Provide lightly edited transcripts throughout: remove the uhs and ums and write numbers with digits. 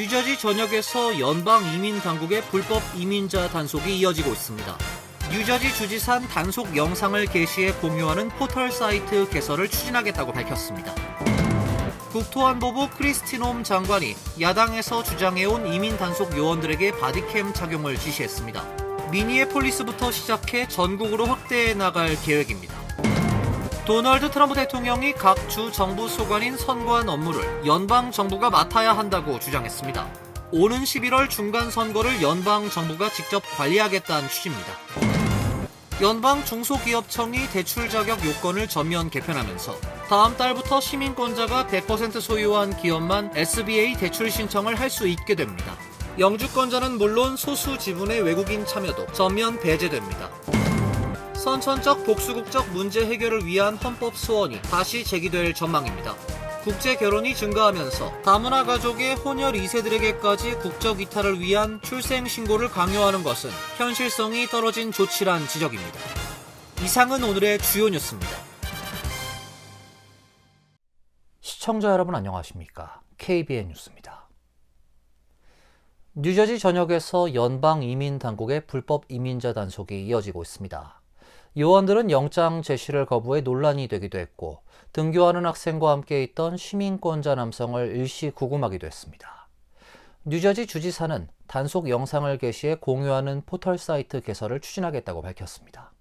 뉴저지 전역에서 연방 이민 당국의 불법 이민자 단속이 이어지고 있습니다. 뉴저지 주지사는 단속 영상을 게시해 공유하는 포털 사이트 개설을 추진하겠다고 밝혔습니다. 국토안보부 크리스티 놈 장관이 야당에서 주장해온 이민 단속 요원들에게 바디캠 착용을 지시했습니다. 미니애폴리스부터 시작해 전국으로 확대해 나갈 계획입니다. 도널드 트럼프 대통령이 각 주 정부 소관인 선관 업무를 연방 정부가 맡아야 한다고 주장했습니다. 오는 11월 중간 선거를 연방 정부가 직접 관리하겠다는 취지입니다. 연방 중소기업청이 대출 자격 요건을 전면 개편하면서 다음 달부터 시민권자가 100% 소유한 기업만 SBA 대출 신청을 할 수 있게 됩니다. 영주권자는 물론 소수 지분의 외국인 참여도 전면 배제됩니다. 선천적 복수국적 문제 해결을 위한 헌법 소원이 다시 제기될 전망입니다. 국제 결혼이 증가하면서 다문화 가족의 혼혈 2세들에게까지 국적 이탈을 위한 출생 신고를 강요하는 것은 현실성이 떨어진 조치란 지적입니다. 이상은 오늘의 주요 뉴스입니다. 시청자 여러분 안녕하십니까? KBN 뉴스입니다. 뉴저지 전역에서 연방 이민 당국의 불법 이민자 단속이 이어지고 있습니다. 요원들은 영장 제시를 거부해 논란이 되기도 했고 등교하는 학생과 함께 있던 시민권자 남성을 일시 구금하기도 했습니다. 뉴저지 주지사는 단속 영상을 게시해 공유하는 포털 사이트 개설을 추진하겠다고 밝혔습니다.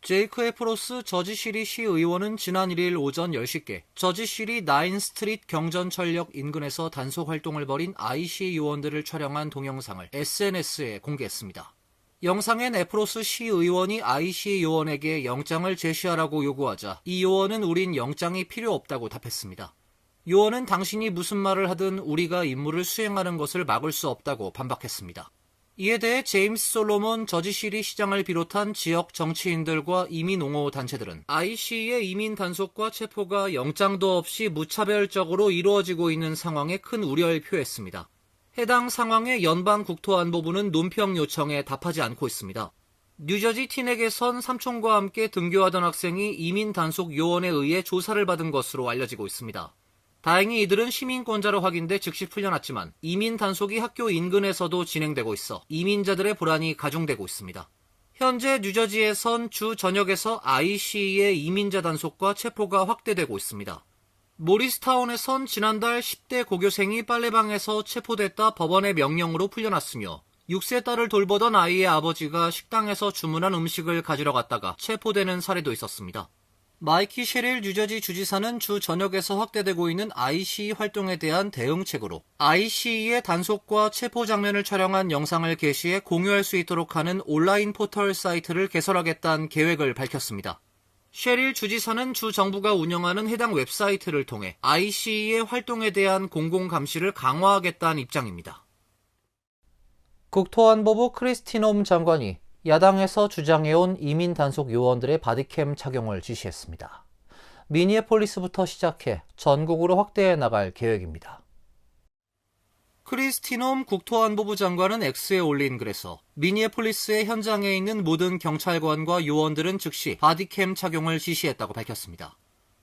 제이크 에프로스 저지시리 시의원은 지난 1일 오전 10시께 저지시리 9스트리트 경전철역 인근에서 단속 활동을 벌인 IC 요원들을 촬영한 동영상을 SNS에 공개했습니다. 영상엔 에프로스 시의원이 IC 요원에게 영장을 제시하라고 요구하자 이 요원은 우린 영장이 필요 없다고 답했습니다. 요원은 당신이 무슨 말을 하든 우리가 임무를 수행하는 것을 막을 수 없다고 반박했습니다. 이에 대해 제임스 솔로몬 저지시리 시장을 비롯한 지역 정치인들과 이민 옹호 단체들은 IC의 이민 단속과 체포가 영장도 없이 무차별적으로 이루어지고 있는 상황에 큰 우려를 표했습니다. 해당 상황에 연방 국토안보부는 논평 요청에 답하지 않고 있습니다. 뉴저지 티넥에선 삼촌과 함께 등교하던 학생이 이민 단속 요원에 의해 조사를 받은 것으로 알려지고 있습니다. 다행히 이들은 시민권자로 확인돼 즉시 풀려났지만 이민 단속이 학교 인근에서도 진행되고 있어 이민자들의 불안이 가중되고 있습니다. 현재 뉴저지에선 주 전역에서 IC의 이민자 단속과 체포가 확대되고 있습니다. 모리스타운에선 지난달 10대 고교생이 빨래방에서 체포됐다 법원의 명령으로 풀려났으며 6세 딸을 돌보던 아이의 아버지가 식당에서 주문한 음식을 가지러 갔다가 체포되는 사례도 있었습니다. 마이키 셰릴 뉴저지 주지사는 주 전역에서 확대되고 있는 IC 활동에 대한 대응책으로 IC의 단속과 체포 장면을 촬영한 영상을 게시해 공유할 수 있도록 하는 온라인 포털 사이트를 개설하겠다는 계획을 밝혔습니다. 셰릴 주지사는 주 정부가 운영하는 해당 웹사이트를 통해 IC의 활동에 대한 공공감시를 강화하겠다는 입장입니다. 국토안보부 크리스티 놈 장관이 야당에서 주장해온 이민 단속 요원들의 바디캠 착용을 지시했습니다. 미니애폴리스부터 시작해 전국으로 확대해 나갈 계획입니다. 크리스티 놈 국토안보부 장관은 X에 올린 글에서 미니애폴리스의 현장에 있는 모든 경찰관과 요원들은 즉시 바디캠 착용을 지시했다고 밝혔습니다.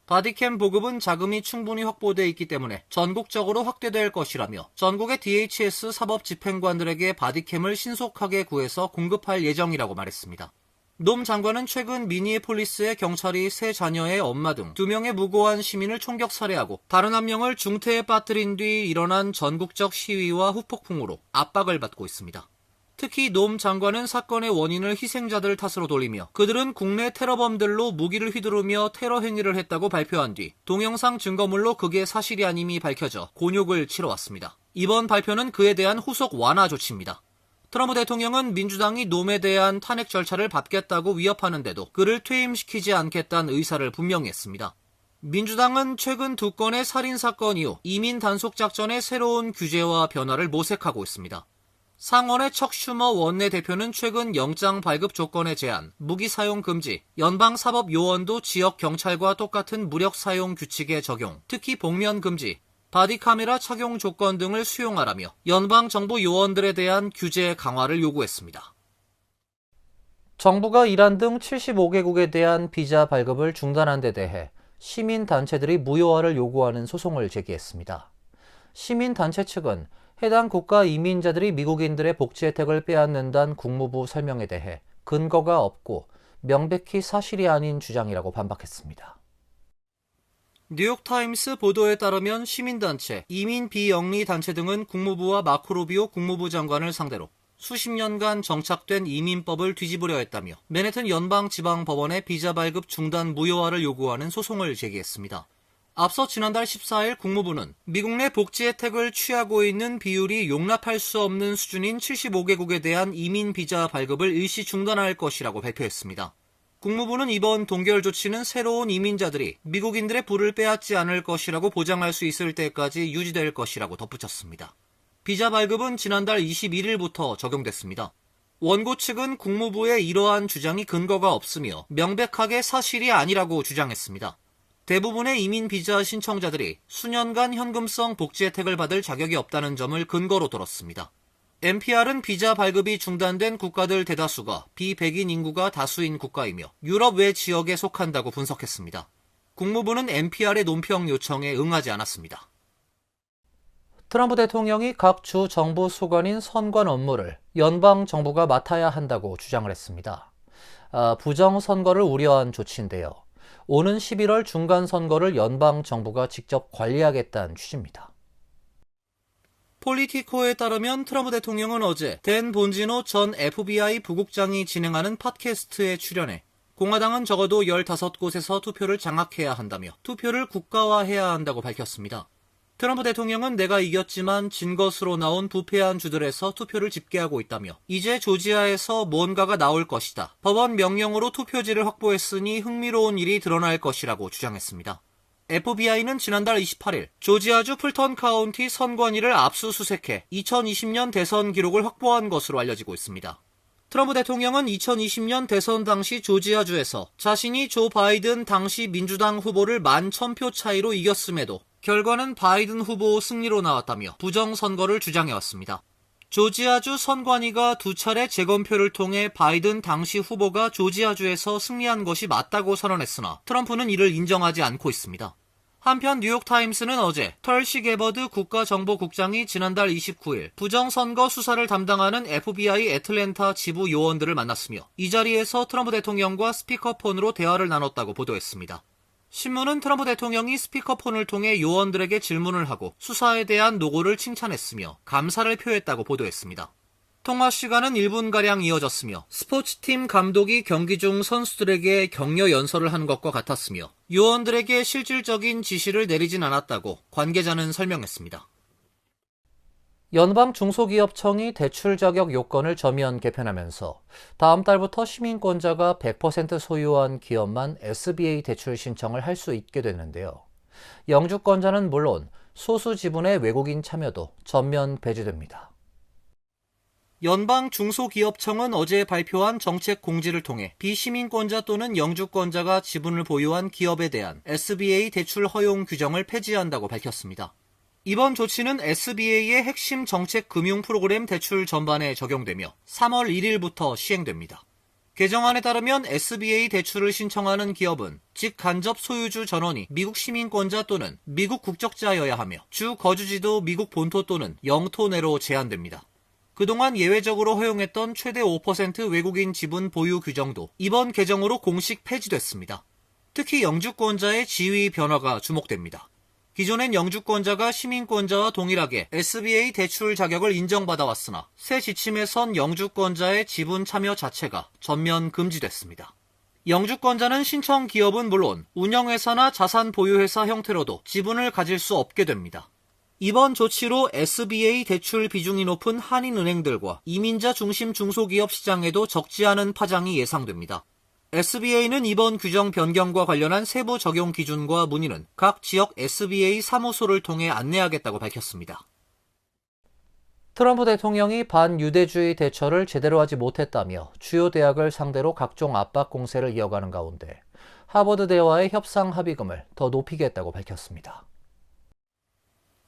바디캠 보급은 자금이 충분히 확보돼 있기 때문에 전국적으로 확대될 것이라며 전국의 DHS 사법집행관들에게 바디캠을 신속하게 구해서 공급할 예정이라고 말했습니다. 놈 장관은 최근 미니애폴리스의 경찰이 세 자녀의 엄마 등 2명의 무고한 시민을 총격 살해하고 다른 1명을 중태에 빠뜨린 뒤 일어난 전국적 시위와 후폭풍으로 압박을 받고 있습니다. 특히 놈 장관은 사건의 원인을 희생자들 탓으로 돌리며 그들은 국내 테러범들로 무기를 휘두르며 테러 행위를 했다고 발표한 뒤 동영상 증거물로 그게 사실이 아님이 밝혀져 곤욕을 치러왔습니다. 이번 발표는 그에 대한 후속 완화 조치입니다. 트럼프 대통령은 민주당이 놈에 대한 탄핵 절차를 밟겠다고 위협하는데도 그를 퇴임시키지 않겠다는 의사를 분명히 했습니다. 민주당은 최근 2건의 살인사건 이후 이민 단속 작전의 새로운 규제와 변화를 모색하고 있습니다. 상원의 척 슈머 원내대표는 최근 영장 발급 조건의 제한, 무기 사용 금지, 연방사법 요원도 지역 경찰과 똑같은 무력 사용 규칙의 적용, 특히 복면 금지, 바디카메라 착용 조건 등을 수용하라며 연방정부 요원들에 대한 규제 강화를 요구했습니다. 정부가 이란 등 75개국에 대한 비자 발급을 중단한 데 대해 시민단체들이 무효화를 요구하는 소송을 제기했습니다. 시민단체 측은 해당 국가 이민자들이 미국인들의 복지 혜택을 빼앗는다는 국무부 설명에 대해 근거가 없고 명백히 사실이 아닌 주장이라고 반박했습니다. 뉴욕타임스 보도에 따르면 시민단체, 이민 비영리 단체 등은 국무부와 마코 루비오 국무부 장관을 상대로 수십 년간 정착된 이민법을 뒤집으려 했다며 맨해튼 연방지방법원에 비자 발급 중단 무효화를 요구하는 소송을 제기했습니다. 앞서 지난달 14일 국무부는 미국 내 복지 혜택을 취하고 있는 비율이 용납할 수 없는 수준인 75개국에 대한 이민 비자 발급을 일시 중단할 것이라고 발표했습니다. 국무부는 이번 동결 조치는 새로운 이민자들이 미국인들의 부를 빼앗지 않을 것이라고 보장할 수 있을 때까지 유지될 것이라고 덧붙였습니다. 비자 발급은 지난달 21일부터 적용됐습니다. 원고 측은 국무부의 이러한 주장이 근거가 없으며 명백하게 사실이 아니라고 주장했습니다. 대부분의 이민 비자 신청자들이 수년간 현금성 복지 혜택을 받을 자격이 없다는 점을 근거로 들었습니다. NPR은 비자 발급이 중단된 국가들 대다수가 비백인 인구가 다수인 국가이며 유럽 외 지역에 속한다고 분석했습니다. 국무부는 NPR의 논평 요청에 응하지 않았습니다. 트럼프 대통령이 각 주 정부 수반인 선관 업무를 연방 정부가 맡아야 한다고 주장을 했습니다. 부정 선거를 우려한 조치인데요. 오는 11월 중간 선거를 연방 정부가 직접 관리하겠다는 취지입니다. 폴리티코에 따르면 트럼프 대통령은 어제 댄 본지노 전 FBI 부국장이 진행하는 팟캐스트에 출연해 공화당은 적어도 15곳에서 투표를 장악해야 한다며 투표를 국가화해야 한다고 밝혔습니다. 트럼프 대통령은 내가 이겼지만 진 것으로 나온 부패한 주들에서 투표를 집계하고 있다며 이제 조지아에서 뭔가가 나올 것이다. 법원 명령으로 투표지를 확보했으니 흥미로운 일이 드러날 것이라고 주장했습니다. FBI는 지난달 28일 조지아주 풀턴 카운티 선관위를 압수수색해 2020년 대선 기록을 확보한 것으로 알려지고 있습니다. 트럼프 대통령은 2020년 대선 당시 조지아주에서 자신이 조 바이든 당시 민주당 후보를 11,000표 차이로 이겼음에도 결과는 바이든 후보 승리로 나왔다며 부정선거를 주장해왔습니다. 조지아주 선관위가 2차례 재검표를 통해 바이든 당시 후보가 조지아주에서 승리한 것이 맞다고 선언했으나 트럼프는 이를 인정하지 않고 있습니다. 한편 뉴욕타임스는 어제 털시 게버드 국가정보국장이 지난달 29일 부정선거 수사를 담당하는 FBI 애틀랜타 지부 요원들을 만났으며 이 자리에서 트럼프 대통령과 스피커폰으로 대화를 나눴다고 보도했습니다. 신문은 트럼프 대통령이 스피커폰을 통해 요원들에게 질문을 하고 수사에 대한 노고를 칭찬했으며 감사를 표했다고 보도했습니다. 통화 시간은 1분가량 이어졌으며 스포츠팀 감독이 경기 중 선수들에게 격려 연설을 한 것과 같았으며 요원들에게 실질적인 지시를 내리진 않았다고 관계자는 설명했습니다. 연방 중소기업청이 대출 자격 요건을 전면 개편하면서 다음 달부터 시민권자가 100% 소유한 기업만 SBA 대출 신청을 할 수 있게 되는데요. 영주권자는 물론 소수 지분의 외국인 참여도 전면 배제됩니다. 연방 중소기업청은 어제 발표한 정책 공지를 통해 비시민권자 또는 영주권자가 지분을 보유한 기업에 대한 SBA 대출 허용 규정을 폐지한다고 밝혔습니다. 이번 조치는 SBA의 핵심 정책 금융 프로그램 대출 전반에 적용되며 3월 1일부터 시행됩니다. 개정안에 따르면 SBA 대출을 신청하는 기업은 직간접 소유주 전원이 미국 시민권자 또는 미국 국적자여야 하며 주 거주지도 미국 본토 또는 영토 내로 제한됩니다. 그동안 예외적으로 허용했던 최대 5% 외국인 지분 보유 규정도 이번 개정으로 공식 폐지됐습니다. 특히 영주권자의 지위 변화가 주목됩니다. 기존엔 영주권자가 시민권자와 동일하게 SBA 대출 자격을 인정받아왔으나 새 지침에선 영주권자의 지분 참여 자체가 전면 금지됐습니다. 영주권자는 신청 기업은 물론 운영회사나 자산 보유회사 형태로도 지분을 가질 수 없게 됩니다. 이번 조치로 SBA 대출 비중이 높은 한인은행들과 이민자 중심 중소기업 시장에도 적지 않은 파장이 예상됩니다. SBA는 이번 규정 변경과 관련한 세부 적용 기준과 문의는 각 지역 SBA 사무소를 통해 안내하겠다고 밝혔습니다. 트럼프 대통령이 반유대주의 대처를 제대로 하지 못했다며 주요 대학을 상대로 각종 압박 공세를 이어가는 가운데 하버드대와의 협상 합의금을 더 높이겠다고 밝혔습니다.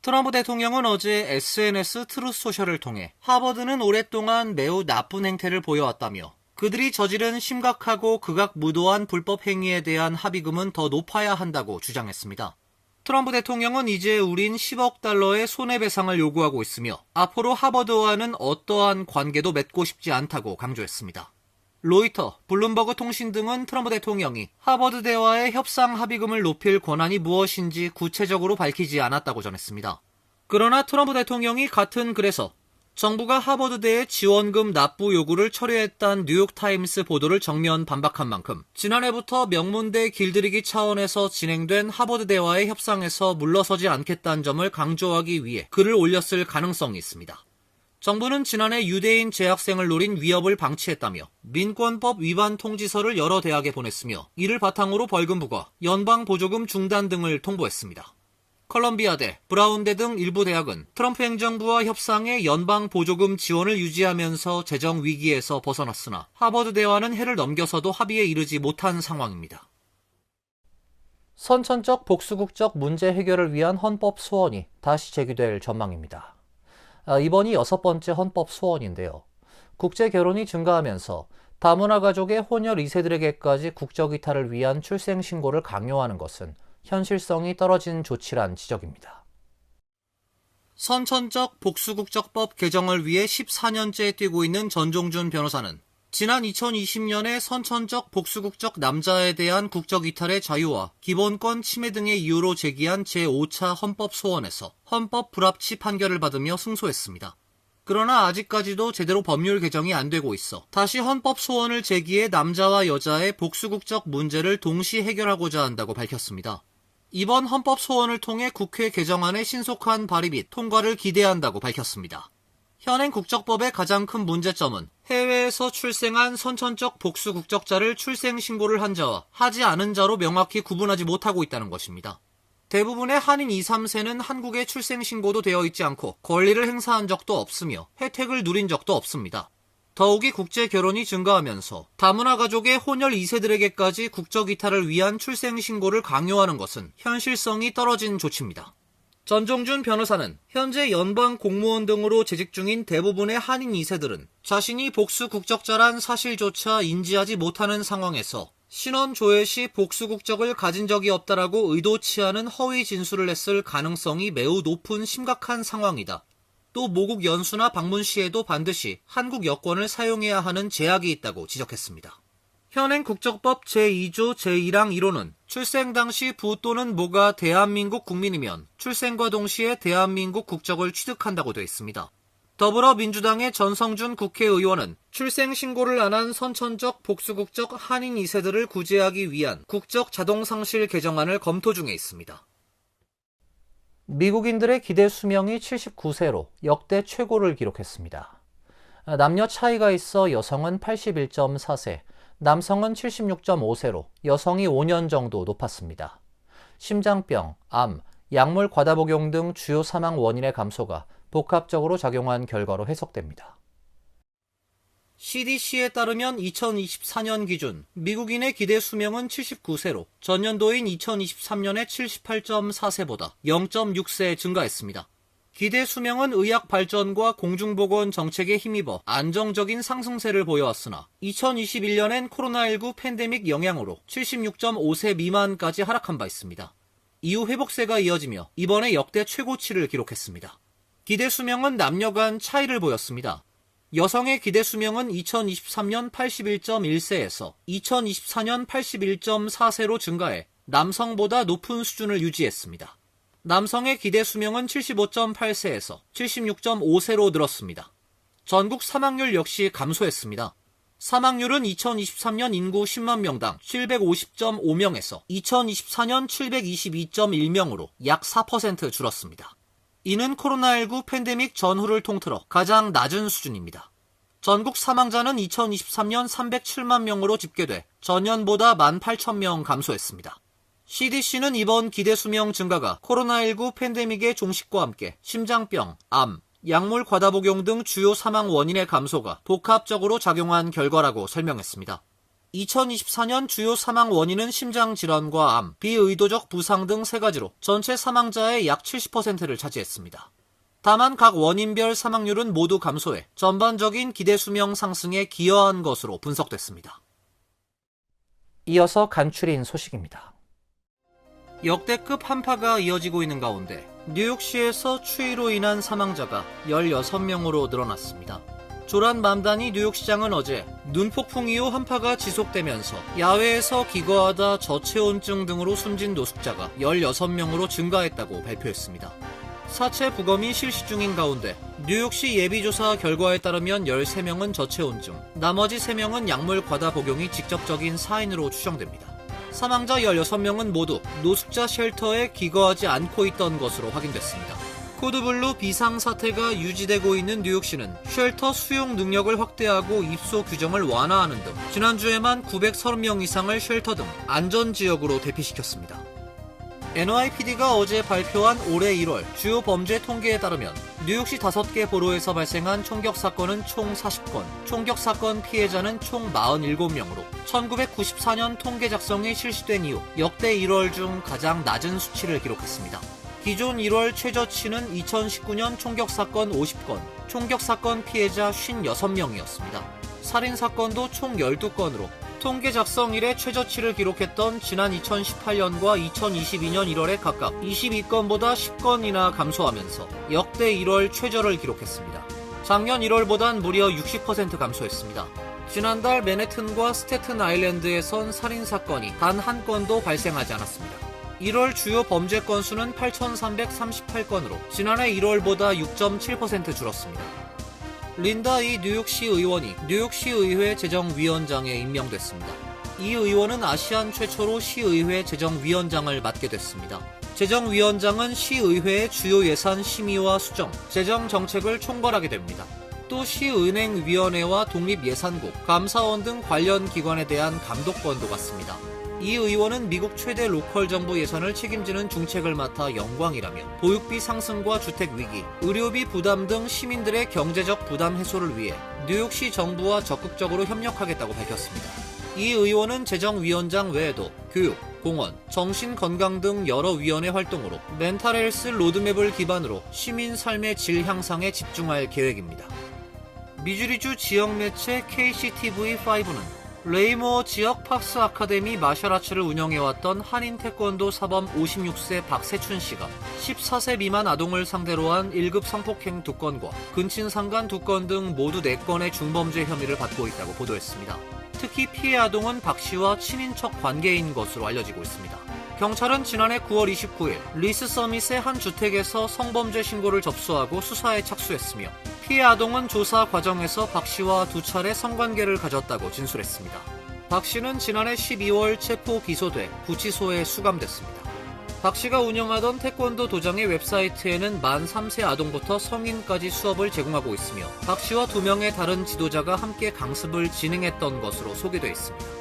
트럼프 대통령은 어제 SNS 트루스 소셜을 통해 하버드는 오랫동안 매우 나쁜 행태를 보여왔다며 그들이 저지른 심각하고 극악무도한 불법 행위에 대한 합의금은 더 높아야 한다고 주장했습니다. 트럼프 대통령은 이제 우린 10억 달러의 손해배상을 요구하고 있으며 앞으로 하버드와는 어떠한 관계도 맺고 싶지 않다고 강조했습니다. 로이터, 블룸버그 통신 등은 트럼프 대통령이 하버드대와의 협상 합의금을 높일 권한이 무엇인지 구체적으로 밝히지 않았다고 전했습니다. 그러나 트럼프 대통령이 같은 글에서 정부가 하버드대의 지원금 납부 요구를 철회했다는 뉴욕타임스 보도를 정면 반박한 만큼 지난해부터 명문대 길들이기 차원에서 진행된 하버드대와의 협상에서 물러서지 않겠다는 점을 강조하기 위해 글을 올렸을 가능성이 있습니다. 정부는 지난해 유대인 재학생을 노린 위협을 방치했다며 민권법 위반 통지서를 여러 대학에 보냈으며 이를 바탕으로 벌금 부과, 연방 보조금 중단 등을 통보했습니다. 컬럼비아대, 브라운대 등 일부 대학은 트럼프 행정부와 협상에 연방 보조금 지원을 유지하면서 재정 위기에서 벗어났으나 하버드대와는 해를 넘겨서도 합의에 이르지 못한 상황입니다. 선천적 복수국적 문제 해결을 위한 헌법 소원이 다시 제기될 전망입니다. 이번이 6번째 헌법 소원인데요. 국제 결혼이 증가하면서 다문화 가족의 혼혈 2세들에게까지 국적 이탈을 위한 출생 신고를 강요하는 것은 현실성이 떨어진 조치란 지적입니다. 선천적 복수국적법 개정을 위해 14년째 뛰고 있는 전종준 변호사는 지난 2020년에 선천적 복수국적 남자에 대한 국적 이탈의 자유와 기본권 침해 등의 이유로 제기한 제5차 헌법 소원에서 헌법 불합치 판결을 받으며 승소했습니다. 그러나 아직까지도 제대로 법률 개정이 안 되고 있어 다시 헌법 소원을 제기해 남자와 여자의 복수국적 문제를 동시 해결하고자 한다고 밝혔습니다. 이번 헌법 소원을 통해 국회 개정안의 신속한 발의 및 통과를 기대한다고 밝혔습니다. 현행 국적법의 가장 큰 문제점은 해외에서 출생한 선천적 복수 국적자를 출생 신고를 한 자와 하지 않은 자로 명확히 구분하지 못하고 있다는 것입니다. 대부분의 한인 2, 3세는 한국에 출생 신고도 되어 있지 않고 권리를 행사한 적도 없으며 혜택을 누린 적도 없습니다. 더욱이 국제 결혼이 증가하면서 다문화 가족의 혼혈 2세들에게까지 국적 이탈을 위한 출생 신고를 강요하는 것은 현실성이 떨어진 조치입니다. 전종준 변호사는 현재 연방 공무원 등으로 재직 중인 대부분의 한인 2세들은 자신이 복수 국적자란 사실조차 인지하지 못하는 상황에서 신원 조회 시 복수 국적을 가진 적이 없다라고 의도치 않은 허위 진술을 했을 가능성이 매우 높은 심각한 상황이다. 또 모국 연수나 방문 시에도 반드시 한국 여권을 사용해야 하는 제약이 있다고 지적했습니다. 현행 국적법 제2조 제1항 1호는 출생 당시 부 또는 모가 대한민국 국민이면 출생과 동시에 대한민국 국적을 취득한다고 되어 있습니다. 더불어민주당의 전성준 국회의원은 출생 신고를 안 한 선천적 복수국적 한인 2세들을 구제하기 위한 국적 자동상실 개정안을 검토 중에 있습니다. 미국인들의 기대 수명이 79세로 역대 최고를 기록했습니다. 남녀 차이가 있어 여성은 81.4세, 남성은 76.5세로 여성이 5년 정도 높았습니다. 심장병, 암, 약물 과다 복용 등 주요 사망 원인의 감소가 복합적으로 작용한 결과로 해석됩니다. CDC에 따르면 2024년 기준 미국인의 기대 수명은 79세로 전년도인 2023년의 78.4세보다 0.6세 증가했습니다. 기대 수명은 의학 발전과 공중보건 정책에 힘입어 안정적인 상승세를 보여왔으나 2021년엔 코로나19 팬데믹 영향으로 76.5세 미만까지 하락한 바 있습니다. 이후 회복세가 이어지며 이번에 역대 최고치를 기록했습니다. 기대 수명은 남녀 간 차이를 보였습니다. 여성의 기대 수명은 2023년 81.1세에서 2024년 81.4세로 증가해 남성보다 높은 수준을 유지했습니다. 남성의 기대 수명은 75.8세에서 76.5세로 늘었습니다. 전국 사망률 역시 감소했습니다. 사망률은 2023년 인구 10만 명당 750.5명에서 2024년 722.1명으로 약 4% 줄었습니다. 이는 코로나19 팬데믹 전후를 통틀어 가장 낮은 수준입니다. 전국 사망자는 2023년 307만 명으로 집계돼 전년보다 18,000명 감소했습니다. CDC는 이번 기대 수명 증가가 코로나19 팬데믹의 종식과 함께 심장병, 암, 약물 과다 복용 등 주요 사망 원인의 감소가 복합적으로 작용한 결과라고 설명했습니다. 2024년 주요 사망 원인은 심장질환과 암, 비의도적 부상 등 3가지로 전체 사망자의 약 70%를 차지했습니다. 다만 각 원인별 사망률은 모두 감소해 전반적인 기대 수명 상승에 기여한 것으로 분석됐습니다. 이어서 간추린 소식입니다. 역대급 한파가 이어지고 있는 가운데 뉴욕시에서 추위로 인한 사망자가 16명으로 늘어났습니다. 조란 맘다니 뉴욕시장은 어제 눈폭풍 이후 한파가 지속되면서 야외에서 기거하다 저체온증 등으로 숨진 노숙자가 16명으로 증가했다고 발표했습니다. 사체 부검이 실시 중인 가운데 뉴욕시 예비조사 결과에 따르면 13명은 저체온증, 나머지 3명은 약물 과다 복용이 직접적인 사인으로 추정됩니다. 사망자 16명은 모두 노숙자 쉘터에 기거하지 않고 있던 것으로 확인됐습니다. 코드블루 비상사태가 유지되고 있는 뉴욕시는 쉘터 수용 능력을 확대하고 입소 규정을 완화하는 등 지난주에만 930명 이상을 쉘터 등 안전지역으로 대피시켰습니다. NYPD가 어제 발표한 올해 1월 주요 범죄 통계에 따르면 뉴욕시 5개 보로에서 발생한 총격 사건은 총 40건, 총격 사건 피해자는 총 47명으로 1994년 통계 작성이 실시된 이후 역대 1월 중 가장 낮은 수치를 기록했습니다. 기존 1월 최저치는 2019년 총격 사건 50건, 총격 사건 피해자 56명이었습니다. 살인 사건도 총 12건으로 통계 작성 이래 최저치를 기록했던 지난 2018년과 2022년 1월에 각각 22건보다 10건이나 감소하면서 역대 1월 최저를 기록했습니다. 작년 1월보단 무려 60% 감소했습니다. 지난달 맨해튼과 스태튼 아일랜드에선 살인 사건이 단 한 건도 발생하지 않았습니다. 1월 주요 범죄 건수는 8,338건으로 지난해 1월보다 6.7% 줄었습니다. 린다 이 뉴욕시 의원이 뉴욕시 의회 재정위원장에 임명됐습니다. 이 의원은 아시안 최초로 시의회 재정위원장을 맡게 됐습니다. 재정위원장은 시의회의 주요 예산 심의와 수정, 재정 정책을 총괄하게 됩니다. 또 시은행위원회와 독립예산국, 감사원 등 관련 기관에 대한 감독권도 갖습니다. 이 의원은 미국 최대 로컬 정부 예산을 책임지는 중책을 맡아 영광이라며 보육비 상승과 주택위기, 의료비 부담 등 시민들의 경제적 부담 해소를 위해 뉴욕시 정부와 적극적으로 협력하겠다고 밝혔습니다. 이 의원은 재정위원장 외에도 교육, 공원, 정신건강 등 여러 위원회 활동으로 멘탈헬스 로드맵을 기반으로 시민 삶의 질 향상에 집중할 계획입니다. 미주리주 지역 매체 KCTV5는 레이모어 지역 팝스 아카데미 마셜아츠를 운영해왔던 한인 태권도 사범 56세 박세춘 씨가 14세 미만 아동을 상대로 한 1급 성폭행 2건과 근친상간 2건 등 모두 4건의 중범죄 혐의를 받고 있다고 보도했습니다. 특히 피해 아동은 박 씨와 친인척 관계인 것으로 알려지고 있습니다. 경찰은 지난해 9월 29일 리스 서밋의 한 주택에서 성범죄 신고를 접수하고 수사에 착수했으며 피해 아동은 조사 과정에서 박 씨와 2차례 성관계를 가졌다고 진술했습니다. 박 씨는 지난해 12월 체포 기소돼 구치소에 수감됐습니다. 박 씨가 운영하던 태권도 도장의 웹사이트에는 만 3세 아동부터 성인까지 수업을 제공하고 있으며 박 씨와 2명의 다른 지도자가 함께 강습을 진행했던 것으로 소개돼 있습니다.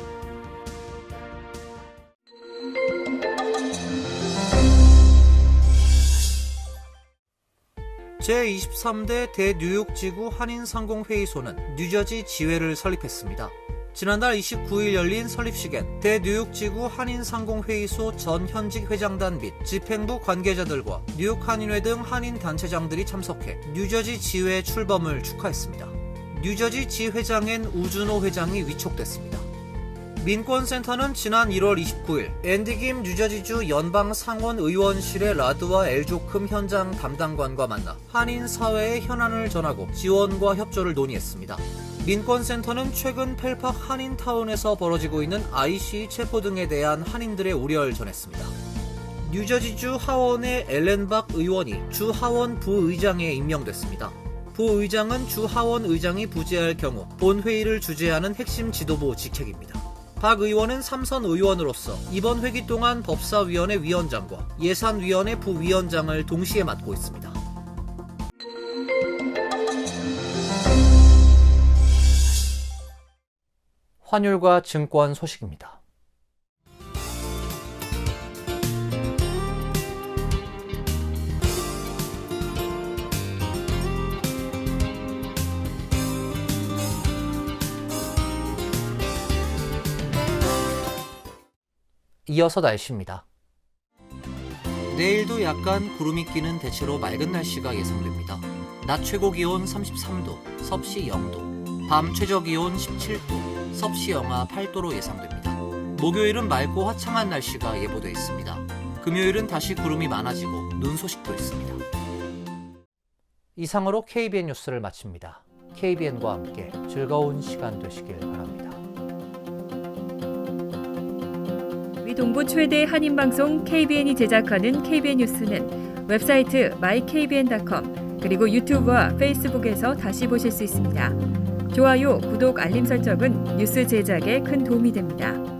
제23대 대뉴욕지구 한인상공회의소는 뉴저지 지회를 설립했습니다. 지난달 29일 열린 설립식엔 대뉴욕지구 한인상공회의소 전 현직 회장단 및 집행부 관계자들과 뉴욕 한인회 등 한인 단체장들이 참석해 뉴저지 지회 출범을 축하했습니다. 뉴저지 지회장엔 우준호 회장이 위촉됐습니다. 민권센터는 지난 1월 29일 앤디 김 뉴저지주 연방상원의원실의 라드와 엘조큼 현장 담당관과 만나 한인 사회의 현안을 전하고 지원과 협조를 논의했습니다. 민권센터는 최근 펠팍 한인타운에서 벌어지고 있는 IC 체포 등에 대한 한인들의 우려를 전했습니다. 뉴저지주 하원의 앨런 박 의원이 주 하원 부의장에 임명됐습니다. 부의장은 주 하원 의장이 부재할 경우 본회의를 주재하는 핵심 지도부 직책입니다. 박 의원은 3선 의원으로서 이번 회기 동안 법사위원회 위원장과 예산위원회 부위원장을 동시에 맡고 있습니다. 환율과 증권 소식입니다. 이어서 날씨입니다. 내일도 약간 구름이 끼는 대체로 맑은 날씨가 예상됩니다. 낮 최고 기온 33도, 섭씨 0도, 밤 최저 기온 17도, 섭씨 영하 8도로 예상됩니다. 목요일은 맑고 화창한 날씨가 예보돼 있습니다. 금요일은 다시 구름이 많아지고 눈 소식도 있습니다. 이상으로 KBN 뉴스를 마칩니다. KBN과 함께 즐거운 시간 되시길 바랍니다. 우리 동부 최대 한인방송 KBN이 제작하는 KBN 뉴스는 웹사이트 mykbn.com 그리고 유튜브와 페이스북에서 다시 보실 수 있습니다. 좋아요, 구독, 알림 설정은 뉴스 제작에 큰 도움이 됩니다.